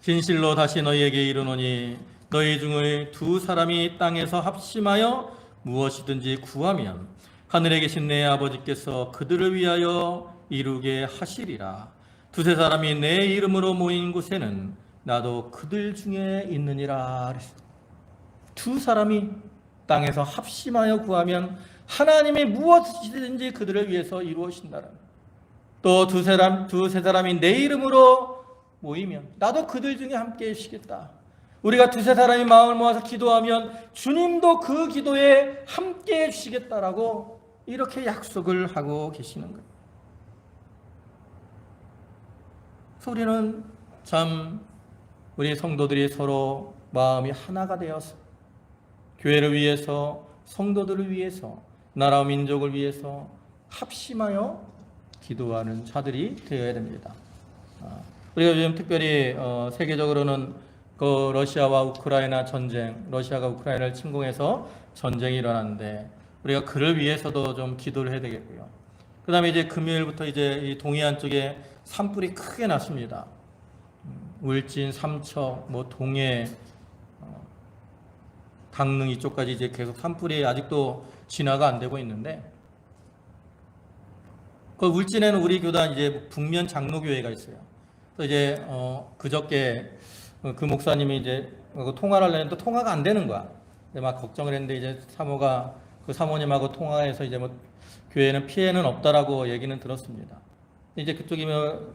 진실로 다시 너희에게 이르노니 너희 중에 두 사람이 땅에서 합심하여 무엇이든지 구하면 하늘에 계신 내 아버지께서 그들을 위하여 이루게 하시리라. 두세 사람이 내 이름으로 모인 곳에는 나도 그들 중에 있느니라. 두 사람이 땅에서 합심하여 구하면 하나님이 무엇이든지 그들을 위해서 이루어진다는. 또 두세 사람이 내 이름으로 모이면 나도 그들 중에 함께 해주시겠다. 우리가 두세 사람이 마음을 모아서 기도하면 주님도 그 기도에 함께 해주시겠다라고 이렇게 약속을 하고 계시는 거예요. 그래서 우리는 참 우리 성도들이 서로 마음이 하나가 되어서 교회를 위해서, 성도들을 위해서, 나라와 민족을 위해서 합심하여 기도하는 자들이 되어야 됩니다. 우리가 요즘 특별히 세계적으로는 그 러시아와 우크라이나 전쟁, 러시아가 우크라이나를 침공해서 전쟁이 일어났는데 우리가 그를 위해서도 좀 기도를 해야 되겠고요. 그 다음에 이제 금요일부터 이제 이 동해안 쪽에 산불이 크게 났습니다. 울진, 삼척, 뭐 동해, 강릉 이쪽까지 이제 계속 산불이 아직도 진화가 안 되고 있는데, 그 울진에는 우리 교단 이제 북면 장로교회가 있어요. 그래서 이제 그저께 그 목사님이 이제 통화를 하려는데 또 통화가 안 되는 거야. 막 걱정을 했는데 이제 사모가 그 사모님하고 통화해서 이제 뭐 교회는 피해는 없다라고 얘기는 들었습니다. 이제 그쪽이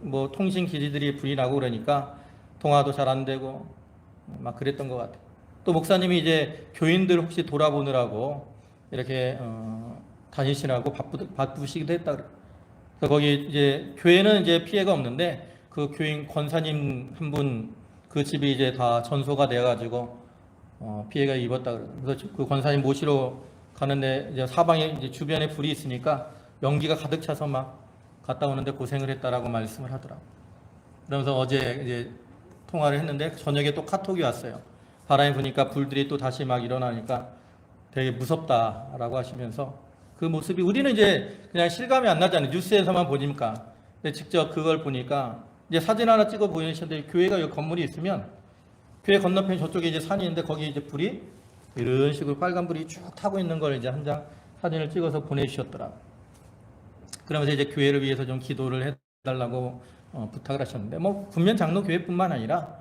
뭐 통신 기지들이 불이 나고 그러니까 통화도 잘 안 되고 막 그랬던 것 같아요. 또 목사님이 이제 교인들 혹시 돌아보느라고 이렇게 다니시라고 바쁘시기도 했다 그래요. 그래서 거기 이제 교회는 이제 피해가 없는데 그 교인 권사님 한 분 그 집이 이제 다 전소가 돼가지고 피해가 입었다 그래요. 그래서 그 권사님 모시러 가는데 이제 사방에 이제 주변에 불이 있으니까 연기가 가득 차서 막 갔다 오는데 고생을 했다라고 말씀을 하더라고요. 그러면서 어제 이제 통화를 했는데 저녁에 또 카톡이 왔어요. 바람이 부니까 불들이 또 다시 막 일어나니까 되게 무섭다라고 하시면서 그 모습이 우리는 이제 그냥 실감이 안 나잖아요. 뉴스에서만 보니까. 근데 직접 그걸 보니까 이제 사진 하나 찍어 보이시는데 교회가 여기 건물이 있으면 교회 건너편 저쪽에 이제 산이 있는데 거기에 이제 불이 이런 식으로 빨간 불이 쭉 타고 있는 걸 이제 한 장 사진을 찍어서 보내주셨더라고요. 그러면서 이제 교회를 위해서 좀 기도를 해달라고 부탁을 하셨는데 뭐 분명 장로 교회뿐만 아니라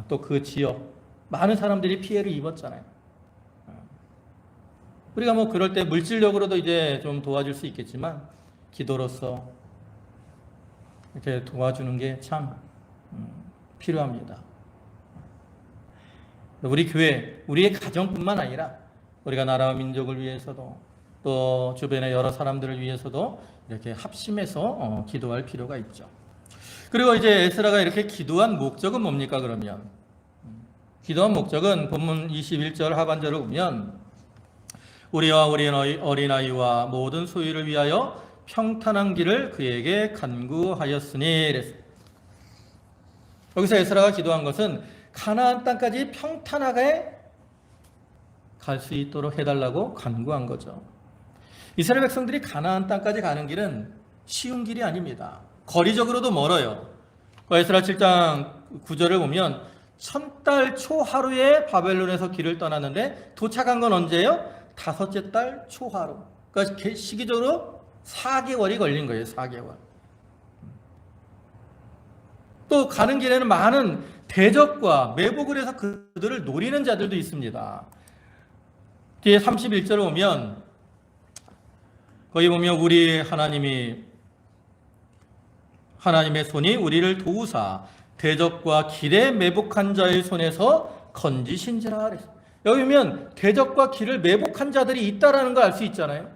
또 그 지역 많은 사람들이 피해를 입었잖아요. 우리가 뭐 그럴 때 물질력으로도 이제 좀 도와줄 수 있겠지만 기도로서 이렇게 도와주는 게 참 필요합니다. 우리 교회, 우리의 가정뿐만 아니라 우리가 나라와 민족을 위해서도 또 주변의 여러 사람들을 위해서도 이렇게 합심해서 기도할 필요가 있죠. 그리고 이제 에스라가 이렇게 기도한 목적은 뭡니까 그러면? 기도한 목적은 본문 21절 하반절을 보면 우리와 우리 어린아이와 모든 소유를 위하여 평탄한 길을 그에게 간구하였으니 이랬어요. 여기서 에스라가 기도한 것은 가나안 땅까지 평탄하게 갈 수 있도록 해달라고 간구한 거죠. 이스라엘 백성들이 가나안 땅까지 가는 길은 쉬운 길이 아닙니다. 거리적으로도 멀어요. 에스라 7장 9절을 보면 1000달 초하루에 바벨론에서 길을 떠났는데 도착한 건 언제예요? 5째 달 초하루. 그러니까 시기적으로 4개월이 걸린 거예요. 4개월. 또 가는 길에는 많은 대적과 매복을 해서 그들을 노리는 자들도 있습니다. 뒤에 31절을 보면 거기 보면 우리 하나님의 손이 우리를 도우사 대적과 길에 매복한 자의 손에서 건지신지라 그랬어요. 여기 보면 대적과 길을 매복한 자들이 있다라는 걸 알 수 있잖아요.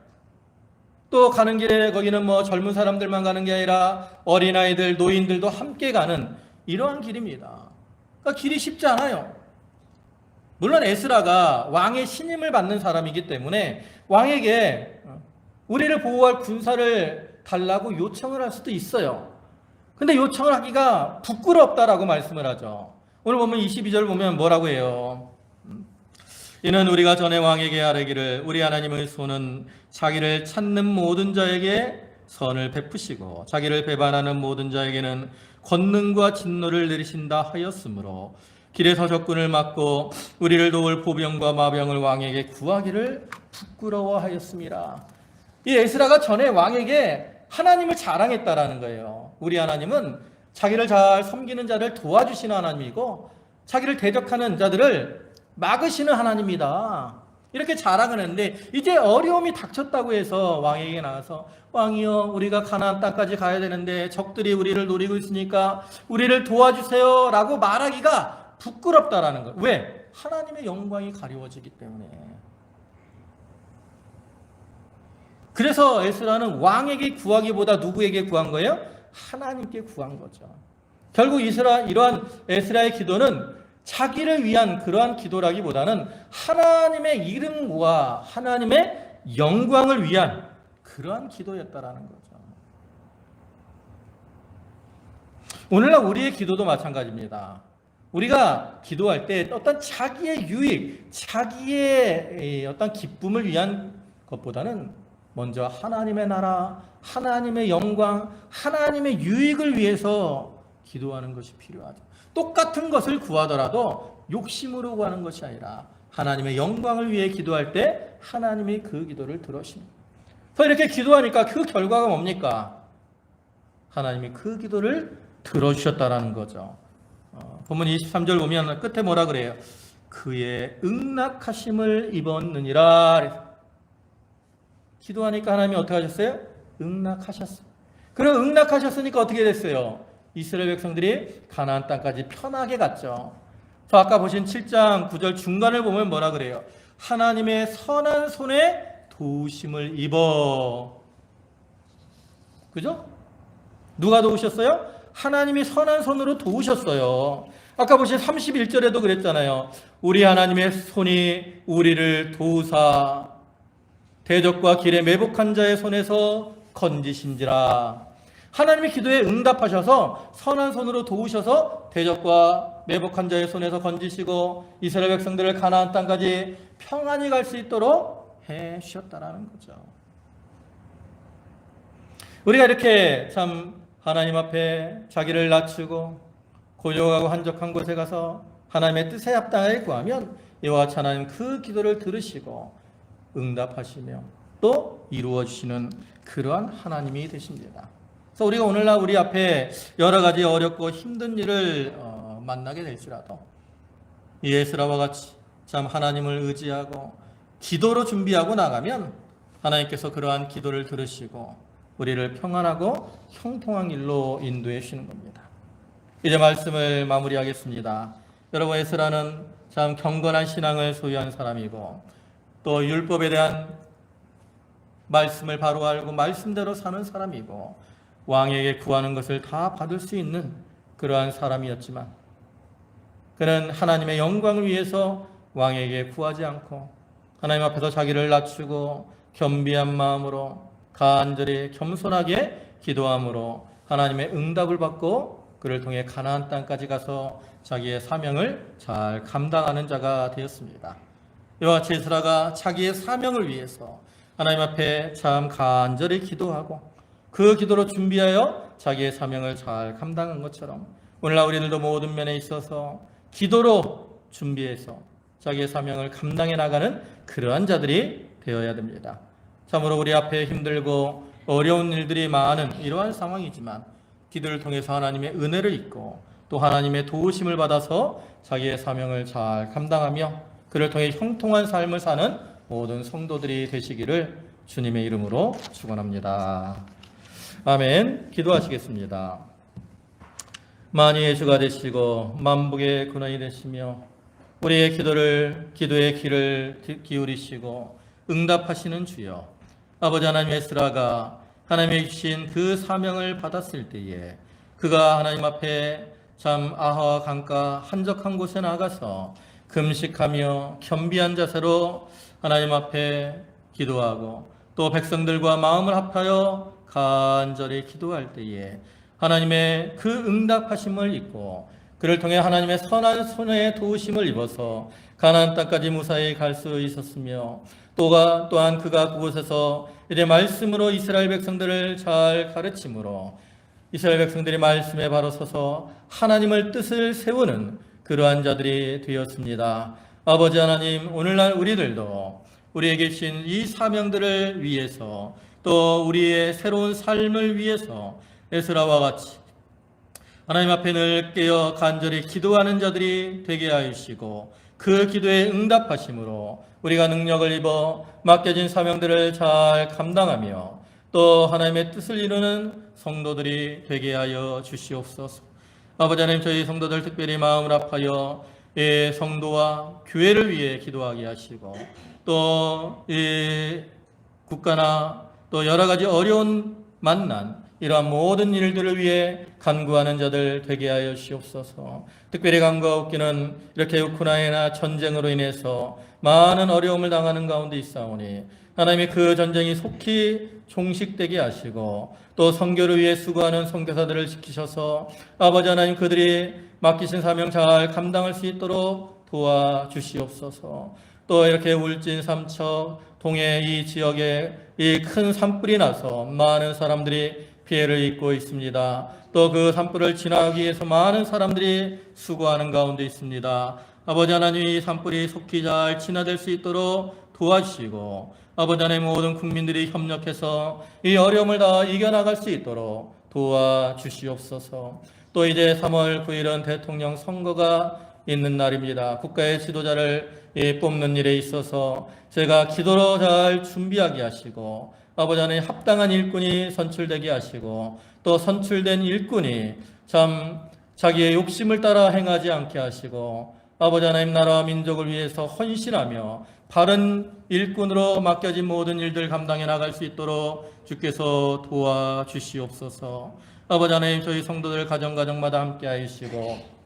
또 가는 길에 거기는 뭐 젊은 사람들만 가는 게 아니라 어린아이들, 노인들도 함께 가는 이러한 길입니다. 그러니까 길이 쉽지 않아요. 물론 에스라가 왕의 신임을 받는 사람이기 때문에 왕에게 우리를 보호할 군사를 달라고 요청을 할 수도 있어요. 근데 요청을 하기가 부끄럽다라고 말씀을 하죠. 오늘 보면 22절 보면 뭐라고 해요? 이는 우리가 전에 왕에게 아뢰기를 우리 하나님의 손은 자기를 찾는 모든 자에게 선을 베푸시고 자기를 배반하는 모든 자에게는 권능과 진노를 내리신다 하였으므로 길에서 적군을 막고 우리를 도울 보병과 마병을 왕에게 구하기를 부끄러워하였습니다. 이 에스라가 전에 왕에게 하나님을 자랑했다라는 거예요. 우리 하나님은 자기를 잘 섬기는 자를 도와주시는 하나님이고 자기를 대적하는 자들을 막으시는 하나님이다. 이렇게 자랑을 했는데 이제 어려움이 닥쳤다고 해서 왕에게 나가서 왕이여 우리가 가나안 땅까지 가야 되는데 적들이 우리를 노리고 있으니까 우리를 도와주세요 라고 말하기가 부끄럽다라는 거예요. 왜? 하나님의 영광이 가리워지기 때문에. 그래서 에스라는 왕에게 구하기보다 누구에게 구한 거예요? 하나님께 구한 거죠. 결국 이러한 에스라의 기도는 자기를 위한 그러한 기도라기보다는 하나님의 이름과 하나님의 영광을 위한 그러한 기도였다라는 거죠. 오늘날 우리의 기도도 마찬가지입니다. 우리가 기도할 때 어떤 자기의 유익, 자기의 어떤 기쁨을 위한 것보다는 먼저 하나님의 나라, 하나님의 영광, 하나님의 유익을 위해서 기도하는 것이 필요하죠. 똑같은 것을 구하더라도 욕심으로 구하는 것이 아니라 하나님의 영광을 위해 기도할 때 하나님이 그 기도를 들으십니다. 그래서 이렇게 기도하니까 그 결과가 뭡니까? 하나님이 그 기도를 들어주셨다라는 거죠. 본문 23절 보면 끝에 뭐라 그래요? 그의 응낙하심을 입었느니라. 기도하니까 하나님이 어떻게 하셨어요? 응낙하셨어요. 그럼 응낙하셨으니까 어떻게 됐어요? 이스라엘 백성들이 가나안 땅까지 편하게 갔죠. 저 아까 보신 7장 9절 중간을 보면 뭐라 그래요? 하나님의 선한 손에 도우심을 입어. 그죠? 누가 도우셨어요? 하나님이 선한 손으로 도우셨어요. 아까 보신 31절에도 그랬잖아요. 우리 하나님의 손이 우리를 도우사 대적과 길에 매복한 자의 손에서 건지신지라. 하나님의 기도에 응답하셔서 선한 손으로 도우셔서 대적과 매복한 자의 손에서 건지시고 이스라엘 백성들을 가나안 땅까지 평안히 갈 수 있도록 해 주셨다라는 거죠. 우리가 이렇게 참 하나님 앞에 자기를 낮추고 고요하고 한적한 곳에 가서 하나님의 뜻에 합당하게 구하면 이와 같이 하나님 그 기도를 들으시고 응답하시며 또 이루어 주시는 그러한 하나님이 되십니다. 그래서 우리가 오늘날 우리 앞에 여러 가지 어렵고 힘든 일을 만나게 될지라도 이 에스라와 같이 참 하나님을 의지하고 기도로 준비하고 나가면 하나님께서 그러한 기도를 들으시고 우리를 평안하고 형통한 길로 인도해 주시는 겁니다. 이제 말씀을 마무리하겠습니다. 여러분, 에스라는 참 경건한 신앙을 소유한 사람이고 또 율법에 대한 말씀을 바로 알고 말씀대로 사는 사람이고 왕에게 구하는 것을 다 받을 수 있는 그러한 사람이었지만 그는 하나님의 영광을 위해서 왕에게 구하지 않고 하나님 앞에서 자기를 낮추고 겸비한 마음으로 간절히 겸손하게 기도함으로 하나님의 응답을 받고 그를 통해 가나안 땅까지 가서 자기의 사명을 잘 감당하는 자가 되었습니다. 이와 같이 에스라가 자기의 사명을 위해서 하나님 앞에 참 간절히 기도하고 그 기도로 준비하여 자기의 사명을 잘 감당한 것처럼 오늘날 우리들도 모든 면에 있어서 기도로 준비해서 자기의 사명을 감당해 나가는 그러한 자들이 되어야 됩니다. 참으로 우리 앞에 힘들고 어려운 일들이 많은 이러한 상황이지만 기도를 통해서 하나님의 은혜를 입고 또 하나님의 도우심을 받아서 자기의 사명을 잘 감당하며 그를 통해 형통한 삶을 사는 모든 성도들이 되시기를 주님의 이름으로 축원합니다. 아멘. 기도하시겠습니다. 만유의 주가 되시고 만복의 근원이 되시며 우리의 기도의 귀를 기울이시고 응답하시는 주여, 아버지 하나님, 에스라가 하나님의 주신 그 사명을 받았을 때에 그가 하나님 앞에 참 아하와 강가 한적한 곳에 나가서 금식하며 겸비한 자세로 하나님 앞에 기도하고 또 백성들과 마음을 합하여 간절히 기도할 때에 하나님의 그 응답하심을 입고 그를 통해 하나님의 선한 손에 도우심을 입어서 가나안 땅까지 무사히 갈 수 있었으며 또한 그가 그곳에서 이제 말씀으로 이스라엘 백성들을 잘 가르침으로 이스라엘 백성들이 말씀에 바로 서서 하나님을 뜻을 세우는 그러한 자들이 되었습니다. 아버지 하나님, 오늘날 우리들도 우리에게 주신 이 사명들을 위해서 또 우리의 새로운 삶을 위해서 에스라와 같이 하나님 앞에 늘 깨어 간절히 기도하는 자들이 되게 하시고 그 기도에 응답하심으로 우리가 능력을 입어 맡겨진 사명들을 잘 감당하며 또 하나님의 뜻을 이루는 성도들이 되게 하여 주시옵소서. 아버지 하나님, 저희 성도들 특별히 마음을 합하여 이 성도와 교회를 위해 기도하게 하시고 또 이 국가나 또 여러 가지 어려운 만난 이러한 모든 일들을 위해 간구하는 자들 되게 하여 주시옵소서. 특별히 간구하옵기는 이렇게 우크라이나 전쟁으로 인해서 많은 어려움을 당하는 가운데 있사오니 하나님이 그 전쟁이 속히 종식되게 하시고 또 선교를 위해 수고하는 선교사들을 지키셔서 아버지 하나님 그들이 맡기신 사명 잘 감당할 수 있도록 도와주시옵소서. 또 이렇게 울진 삼척 동해 이 지역에 이 큰 산불이 나서 많은 사람들이 피해를 입고 있습니다. 또 그 산불을 진화하기 위해서 많은 사람들이 수고하는 가운데 있습니다. 아버지 하나님, 이 산불이 속히 잘 진화될 수 있도록 도와주시고 아버지 하나님, 모든 국민들이 협력해서 이 어려움을 다 이겨나갈 수 있도록 도와주시옵소서. 또 이제 3월 9일은 대통령 선거가 있는 날입니다. 국가의 지도자를 뽑는 일에 있어서 제가 기도로 잘 준비하게 하시고 아버지 하나님, 합당한 일꾼이 선출되게 하시고 또 선출된 일꾼이 참 자기의 욕심을 따라 행하지 않게 하시고 아버지 하나님, 나라와 민족을 위해서 헌신하며 바른 일꾼으로 맡겨진 모든 일들 감당해 나갈 수 있도록 주께서 도와주시옵소서. 아버지 하나님, 저희 성도들 가정마다 함께 하시고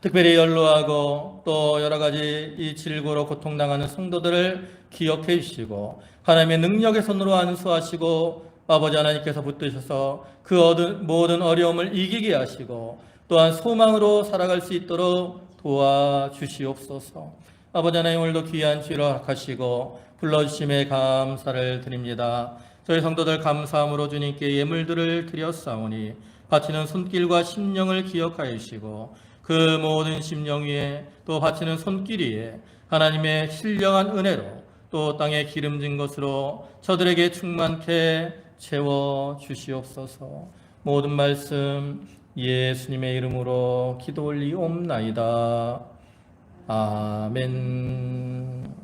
특별히 연로하고 또 여러 가지 이 질고로 고통당하는 성도들을 기억해 주시고 하나님의 능력의 손으로 안수하시고 아버지 하나님께서 붙드셔서 그 모든 어려움을 이기게 하시고 또한 소망으로 살아갈 수 있도록 도와주시옵소서. 아버지 하나님, 오늘도 귀한 주일을 허락하시고 불러주심에 감사를 드립니다. 저희 성도들 감사함으로 주님께 예물들을 드렸사오니 바치는 손길과 심령을 기억하여 주시고 그 모든 심령 위에 또 바치는 손길 위에 하나님의 신령한 은혜로 또 땅에 기름진 것으로 저들에게 충만케 채워 주시옵소서. 모든 말씀 예수님의 이름으로 기도 올리옵나이다. 아멘.